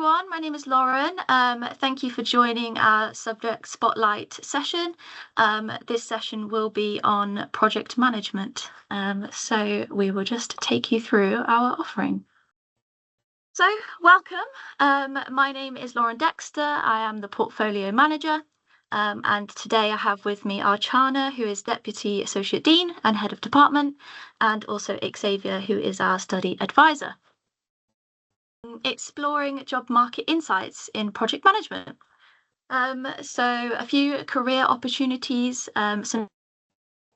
everyone, my name is Lauren. Thank you for joining our subject spotlight session. This session will be on project management. So we will just take you through our offering. So welcome. My name is Lauren Dexter. I am the portfolio manager. And today I have with me Archana, who is Deputy Associate Dean and Head of Department, and also Xavier, who is our study advisor. Exploring job market insights in project management. So a few career opportunities, some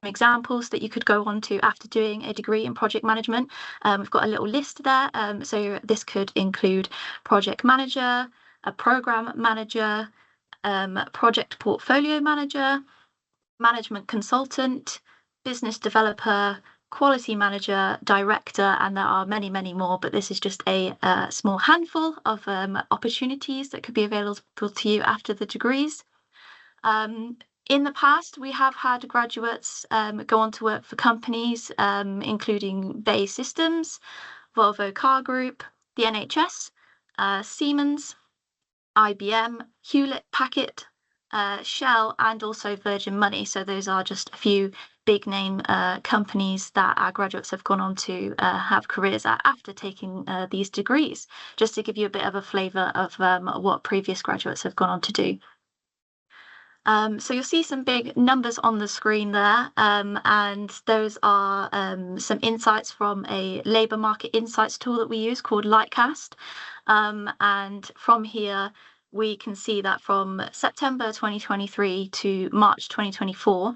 examples that you could go on to after doing a degree in project management. We've got a little list there. So this could include project manager, a program manager, project portfolio manager, management consultant, business developer, quality manager, director, and there are many, many more, but this is just a small handful of opportunities that could be available to you after the degrees. In the past, we have had graduates go on to work for companies, including BAE Systems, Volvo Car Group, the NHS, Siemens, IBM, Hewlett Packard, Shell, and also Virgin Money. So those are just a few big name companies that our graduates have gone on to have careers at after taking these degrees, just to give you a bit of a flavour of what previous graduates have gone on to do. So you'll see some big numbers on the screen there, and those are some insights from a labour market insights tool that we use called Lightcast. And from here, we can see that from September 2023 to March 2024,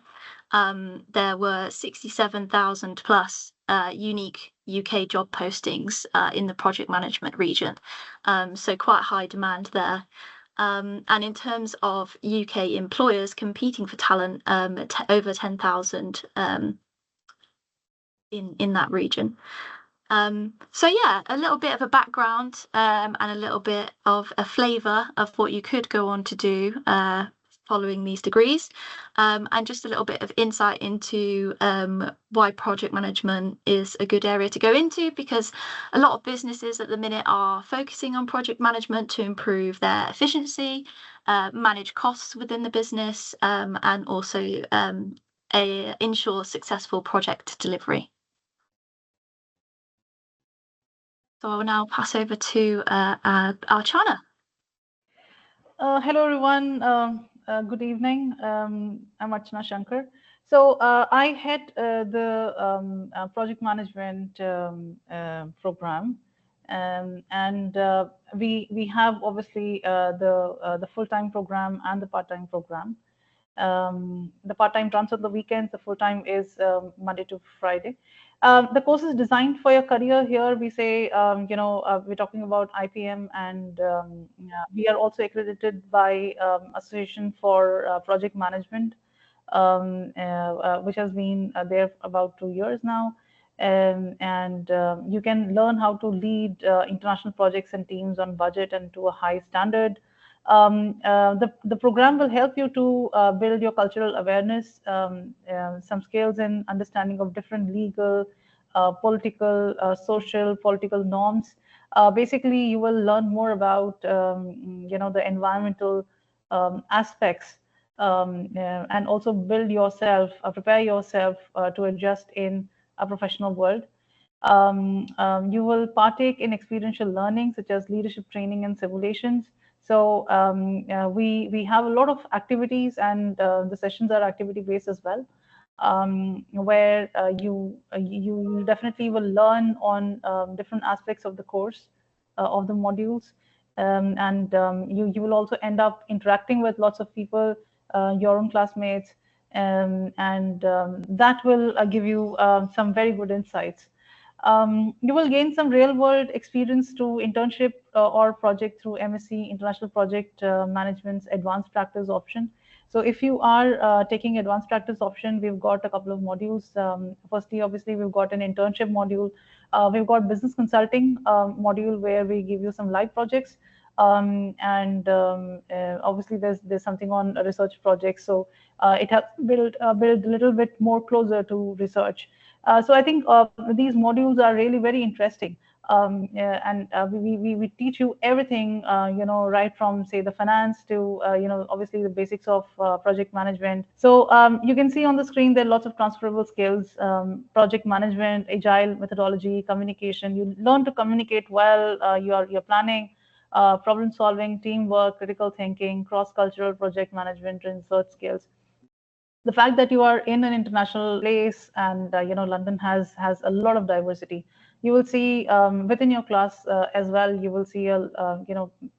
there were 67,000 plus unique UK job postings in the project management region. So quite high demand there. And in terms of UK employers competing for talent, over 10,000 in that region. So yeah, a little bit of a background and a little bit of a flavour of what you could go on to do following these degrees, and just a little bit of insight into why project management is a good area to go into, because a lot of businesses at the minute are focusing on project management to improve their efficiency, manage costs within the business, and also ensure successful project delivery. So I will now pass over to Archana. Hello, everyone. Good evening. I'm Archana Shankar. So I head the project management program, and we have obviously the full-time program and the part-time program. The part-time runs on the weekends. The full-time is Monday to Friday. The course is designed for your career. Here we say, we're talking about IPM, and we are also accredited by Association for Project Management, which has been there about 2 years now. And you can learn how to lead international projects and teams on budget and to a high standard. The program will help you to build your cultural awareness, some skills in understanding of different legal, political, social, political norms. Basically, you will learn more about the environmental aspects, and also build yourself, prepare yourself to adjust in a professional world. You will partake in experiential learning such as leadership training and simulations. So we have a lot of activities, and the sessions are activity based as well, where you definitely will learn on different aspects of the course, of the modules, and you will also end up interacting with lots of people, your own classmates, and that will give you some very good insights. You will gain some real-world experience through internship or project through MSc International Project Management's Advanced Practice option. So if you are taking Advanced Practice option, we've got a couple of modules. Firstly, obviously, we've got an internship module. We've got business consulting module where we give you some live projects. And obviously, there's something on research projects. So it helps build a little bit more closer to research. So I think these modules are really very interesting. We teach you everything, right from, say, the finance to, obviously the basics of project management. So you can see on the screen there are lots of transferable skills: project management, agile methodology, communication. You learn to communicate well. You're planning, problem solving, teamwork, critical thinking, cross-cultural project management, research skills. The fact that you are in an international place, and London has a lot of diversity. You will see within your class as well, you will see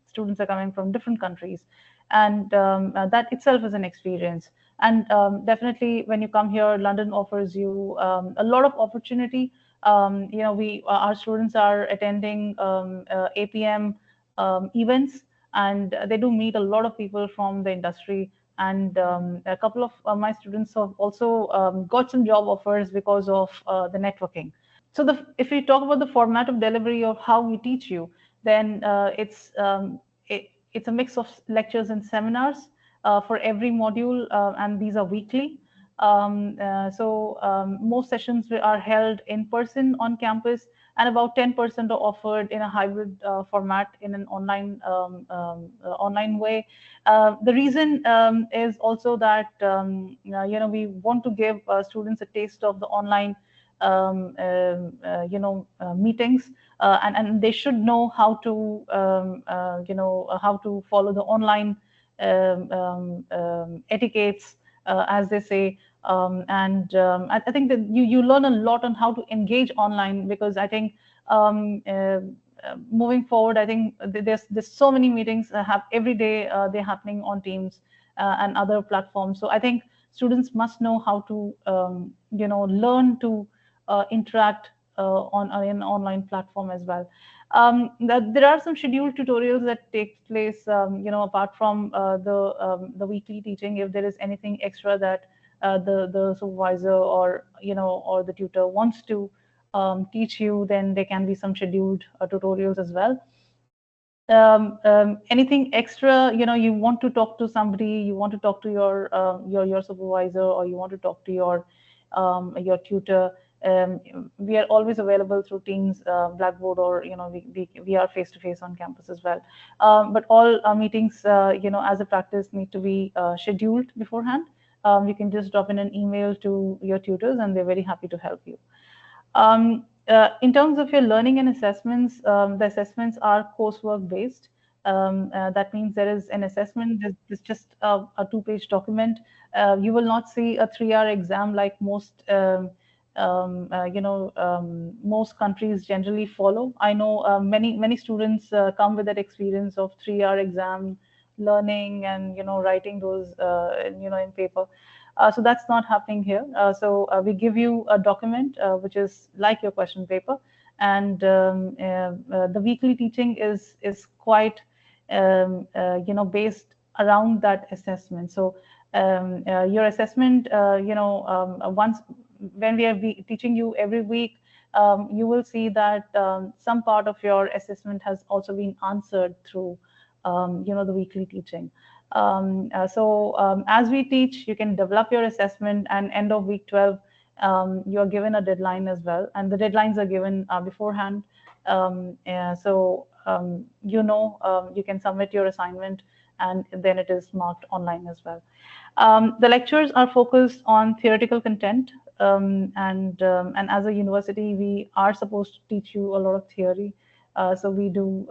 students are coming from different countries, and that itself is an experience. And definitely when you come here, London offers you a lot of opportunity. We our students are attending APM events, and they do meet a lot of people from the industry. And a couple of my students have also got some job offers because of the networking. So if we talk about the format of delivery of how we teach you, then it's a mix of lectures and seminars for every module, and these are weekly. Most sessions are held in person on campus, and about 10% are offered in a hybrid format in an online way. The reason is also that we want to give students a taste of the online meetings, and they should know how to how to follow the online etiquettes, as they say. I think that you learn a lot on how to engage online, because I think moving forward, I think there's so many meetings have every day, they're happening on Teams and other platforms. So I think students must know how to learn to interact on an online platform as well. There are some scheduled tutorials that take place, apart from the weekly teaching. If there is anything extra that the supervisor or or the tutor wants to teach you, then there can be some scheduled tutorials as well. Anything extra, you want to talk to somebody, you want to talk to your supervisor, or you want to talk to your tutor, we are always available through Teams, Blackboard, or we are face to face on campus as well. But all meetings, as a practice, need to be scheduled beforehand. You can just drop in an email to your tutors, and they're very happy to help you. In terms of your learning and assessments, the assessments are coursework based. That means there is an assessment. There's just a two-page document. You will not see a 3-hour exam like most most countries generally follow. I know many students come with that experience of 3-hour exam learning and writing those in paper. So that's not happening here. We give you a document which is like your question paper, and the weekly teaching is quite based around that assessment. So your assessment, once when we are teaching you every week, you will see that some part of your assessment has also been answered through the weekly teaching. As we teach, you can develop your assessment, and end of week 12, you are given a deadline as well, and the deadlines are given beforehand. You can submit your assignment, and then it is marked online as well. The lectures are focused on theoretical content, and as a university, we are supposed to teach you a lot of theory. So we do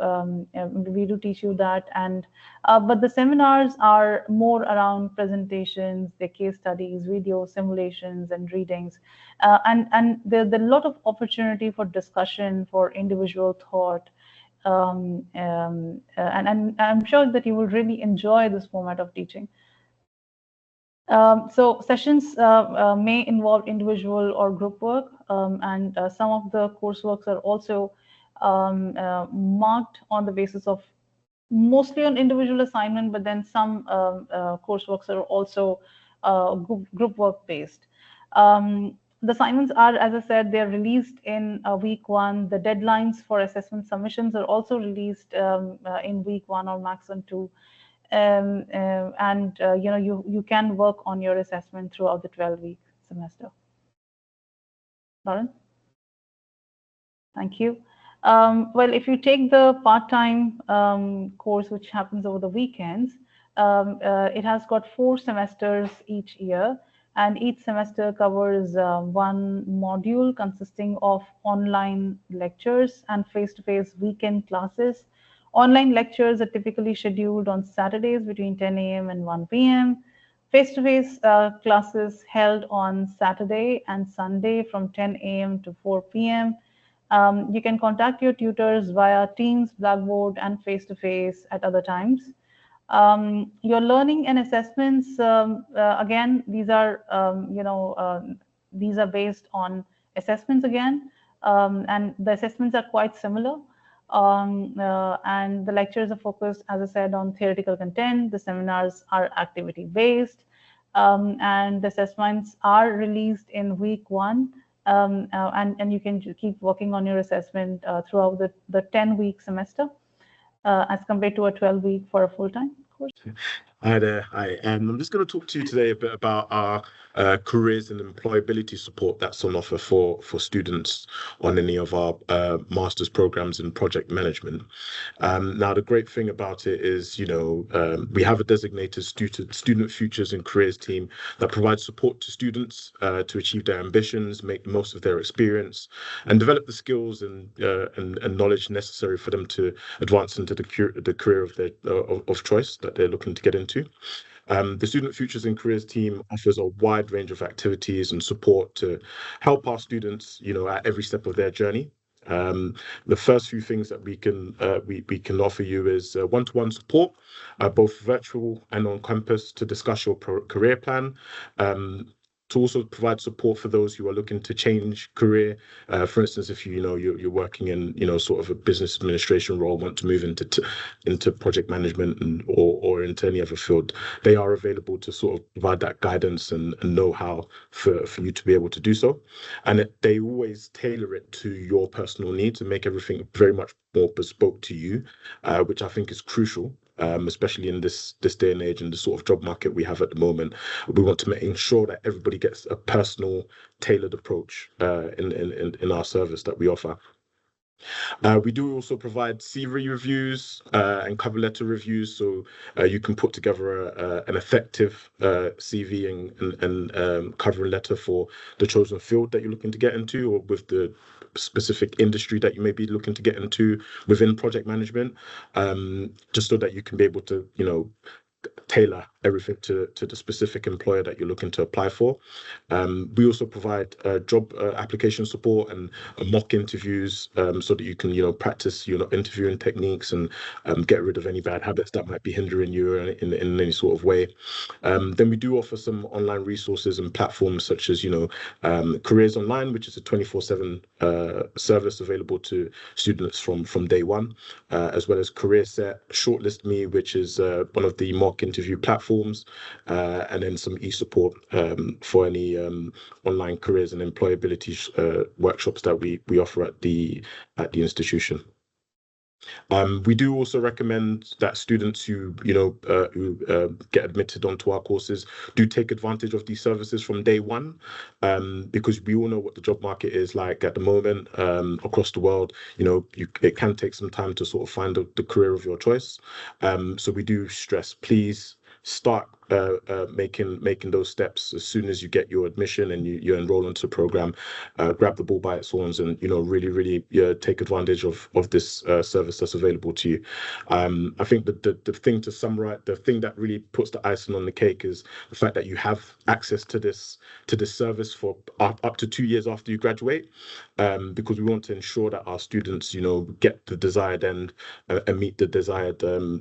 teach you that, and but the seminars are more around presentations, the case studies, video simulations, and readings, and there's a lot of opportunity for discussion, for individual thought, and I'm sure that you will really enjoy this format of teaching. So sessions may involve individual or group work, and some of the courseworks are also marked on the basis of mostly on individual assignment, but then some courseworks are also group work based. The assignments are, as I said, they're released in week 1. The deadlines for assessment submissions are also released in week 1 or maximum 2. You can work on your assessment throughout the 12-week semester. Lauren? Thank you. Well, if you take the part-time course, which happens over the weekends, it has got 4 semesters each year, and each semester covers one module consisting of online lectures and face-to-face weekend classes. Online lectures are typically scheduled on Saturdays between 10 a.m. and 1 p.m. Face-to-face classes held on Saturday and Sunday from 10 a.m. to 4 p.m. You can contact your tutors via Teams, Blackboard, and face-to-face at other times. Your learning and assessments, again, these are based on assessments again, and the assessments are quite similar. And the lectures are focused, as I said, on theoretical content. The seminars are activity-based, and the assessments are released in week 1. And you can keep working on your assessment throughout the 10-week semester, as compared to a 12-week for a full-time course. Hi there. Hi. I'm just going to talk to you today a bit about our careers and employability support that's on offer for students on any of our master's programs in project management. Now, the great thing about it is, we have a designated student futures and careers team that provides support to students to achieve their ambitions, make the most of their experience, and develop the skills and knowledge necessary for them to advance into the career of their of choice that they're looking to get into. The Student Futures and Careers team offers a wide range of activities and support to help our students, at every step of their journey. The first few things that we can offer you is one-to-one support, both virtual and on campus, to discuss your career plan. To also provide support for those who are looking to change career. For instance, if you're working in sort of a business administration role, want to move into project management or into any other field, they are available to sort of provide that guidance and know-how for you to be able to do so. And they always tailor it to your personal needs and make everything very much more bespoke to you, which I think is crucial. Especially in this day and age and the sort of job market we have at the moment. We want to ensure that everybody gets a personal, tailored approach in our service that we offer. We do also provide CV reviews and cover letter reviews, so you can put together an effective CV and cover letter for the chosen field that you're looking to get into, or with the specific industry that you may be looking to get into within project management, just so that you can be able to, tailor everything to the specific employer that you're looking to apply for. We also provide job application support and mock interviews, so that you can practice interviewing techniques and get rid of any bad habits that might be hindering you in any sort of way. Then we do offer some online resources and platforms such as Careers Online, which is a 24/7 service available to students from day one, as well as Career Set, Shortlist Me, which is one of the mock interview platforms, and then some e-support for any online careers and employability workshops that we offer at the institution. We do also recommend that students who get admitted onto our courses do take advantage of these services from day one, because we all know what the job market is like at the moment across the world. It can take some time to sort of find the career of your choice. So we do stress, please start making those steps as soon as you get your admission and you enroll into the program. Grab the bull by its horns and really take advantage of this service that's available to you. I think the thing to summarize, the thing that really puts the icing on the cake is the fact that you have access to this service for up to 2 years after you graduate, because we want to ensure that our students get the desired end and meet the desired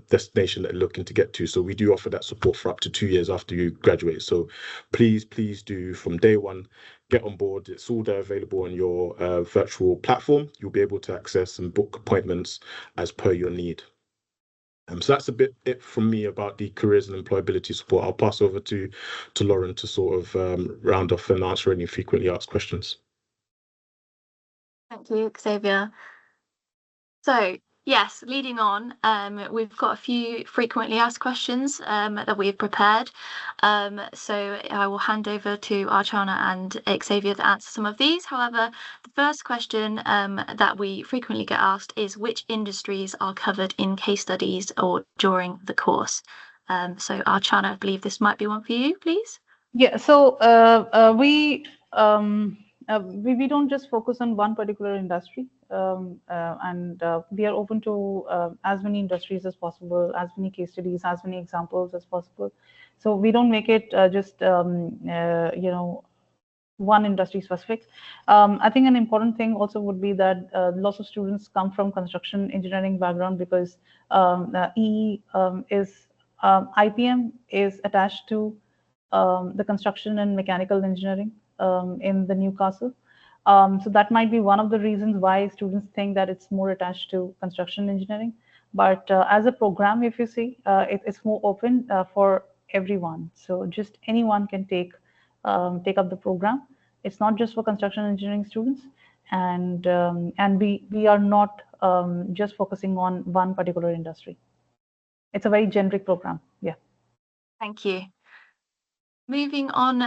destination that they're looking to get to. So we do offer that support for up to 2 years after you graduate. So please do, from day one, get on board. It's all there available on your virtual platform. You'll be able to access and book appointments as per your need. So that's a bit it from me about the careers and employability support. I'll pass over to Lauren to sort of round off and answer any frequently asked questions. Thank you, Xavier. So Yes, leading on, we've got a few frequently asked questions that we've prepared. So I will hand over to Archana and Xavier to answer some of these. However, the first question that we frequently get asked is which industries are covered in case studies or during the course. So Archana, I believe this might be one for you, please. Yeah, so we don't just focus on one particular industry, and we are open to as many industries as possible, as many case studies, as many examples as possible. So we don't make it just one industry specific. I think an important thing also would be that lots of students come from construction engineering background because IPM is attached to the construction and mechanical engineering in the Newcastle. So that might be one of the reasons why students think that it's more attached to construction engineering. But as a program, if you see, it's more open for everyone. So just anyone can take up the program. It's not just for construction engineering students, and we are not just focusing on one particular industry. It's a very generic program. Yeah. Thank you. Moving on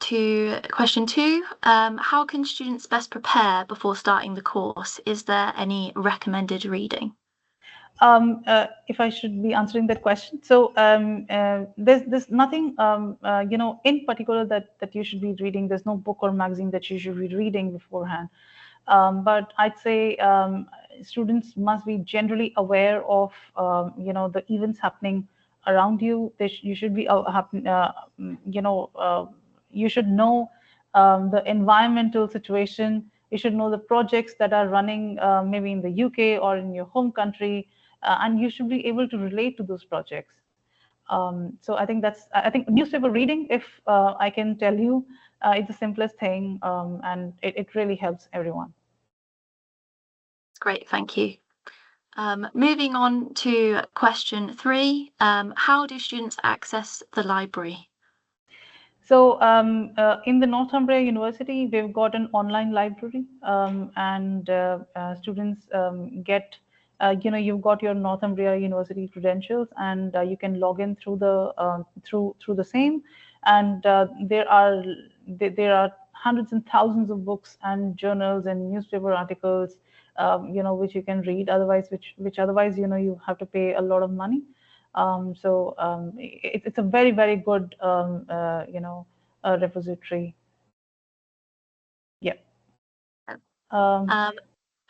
to question 2, how can students best prepare before starting the course? Is there any recommended reading? If I should be answering that question, so there's nothing in particular that you should be reading. There's no book or magazine that you should be reading beforehand. But I'd say students must be generally aware of the events happening around you. You should be you should know the environmental situation. You should know the projects that are running maybe in the UK or in your home country, and you should be able to relate to those projects. So I think newspaper reading, if I can tell you, it's the simplest thing, and it really helps everyone. Great, thank you. Moving on to question 3, how do students access the library? So in the Northumbria University, we've got an online library, and students get, you've got your Northumbria University credentials, and you can log in through the same. And there are hundreds and thousands of books and journals and newspaper articles, which you can read. Otherwise, which otherwise, you have to pay a lot of money. It's a very, very good, repository. Yeah.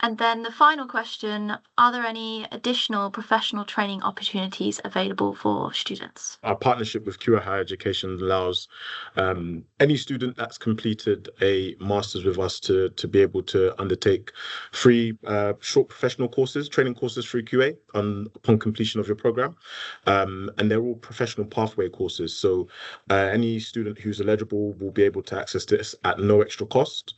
And then the final question, are there any additional professional training opportunities available for students? Our partnership with Cura Higher Education allows any student that's completed a master's with us to be able to undertake free short professional courses, training courses through QA upon completion of your program. And they're all professional pathway courses. So any student who's eligible will be able to access this at no extra cost.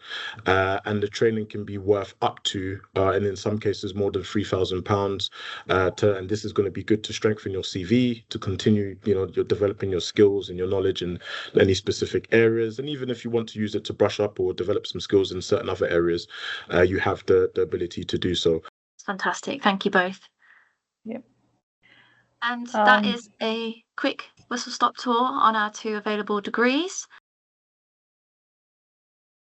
And the training can be worth up to, and in some cases, more than £3,000. And this is going to be good to strengthen your CV, to continue, you're developing your skills and your knowledge in any specific areas. And even if you want to use it to brush up or develop some skills in certain other areas, you have the ability to do so. Fantastic. Thank you both. Yep. And that is a quick whistle-stop tour on our 2 available degrees.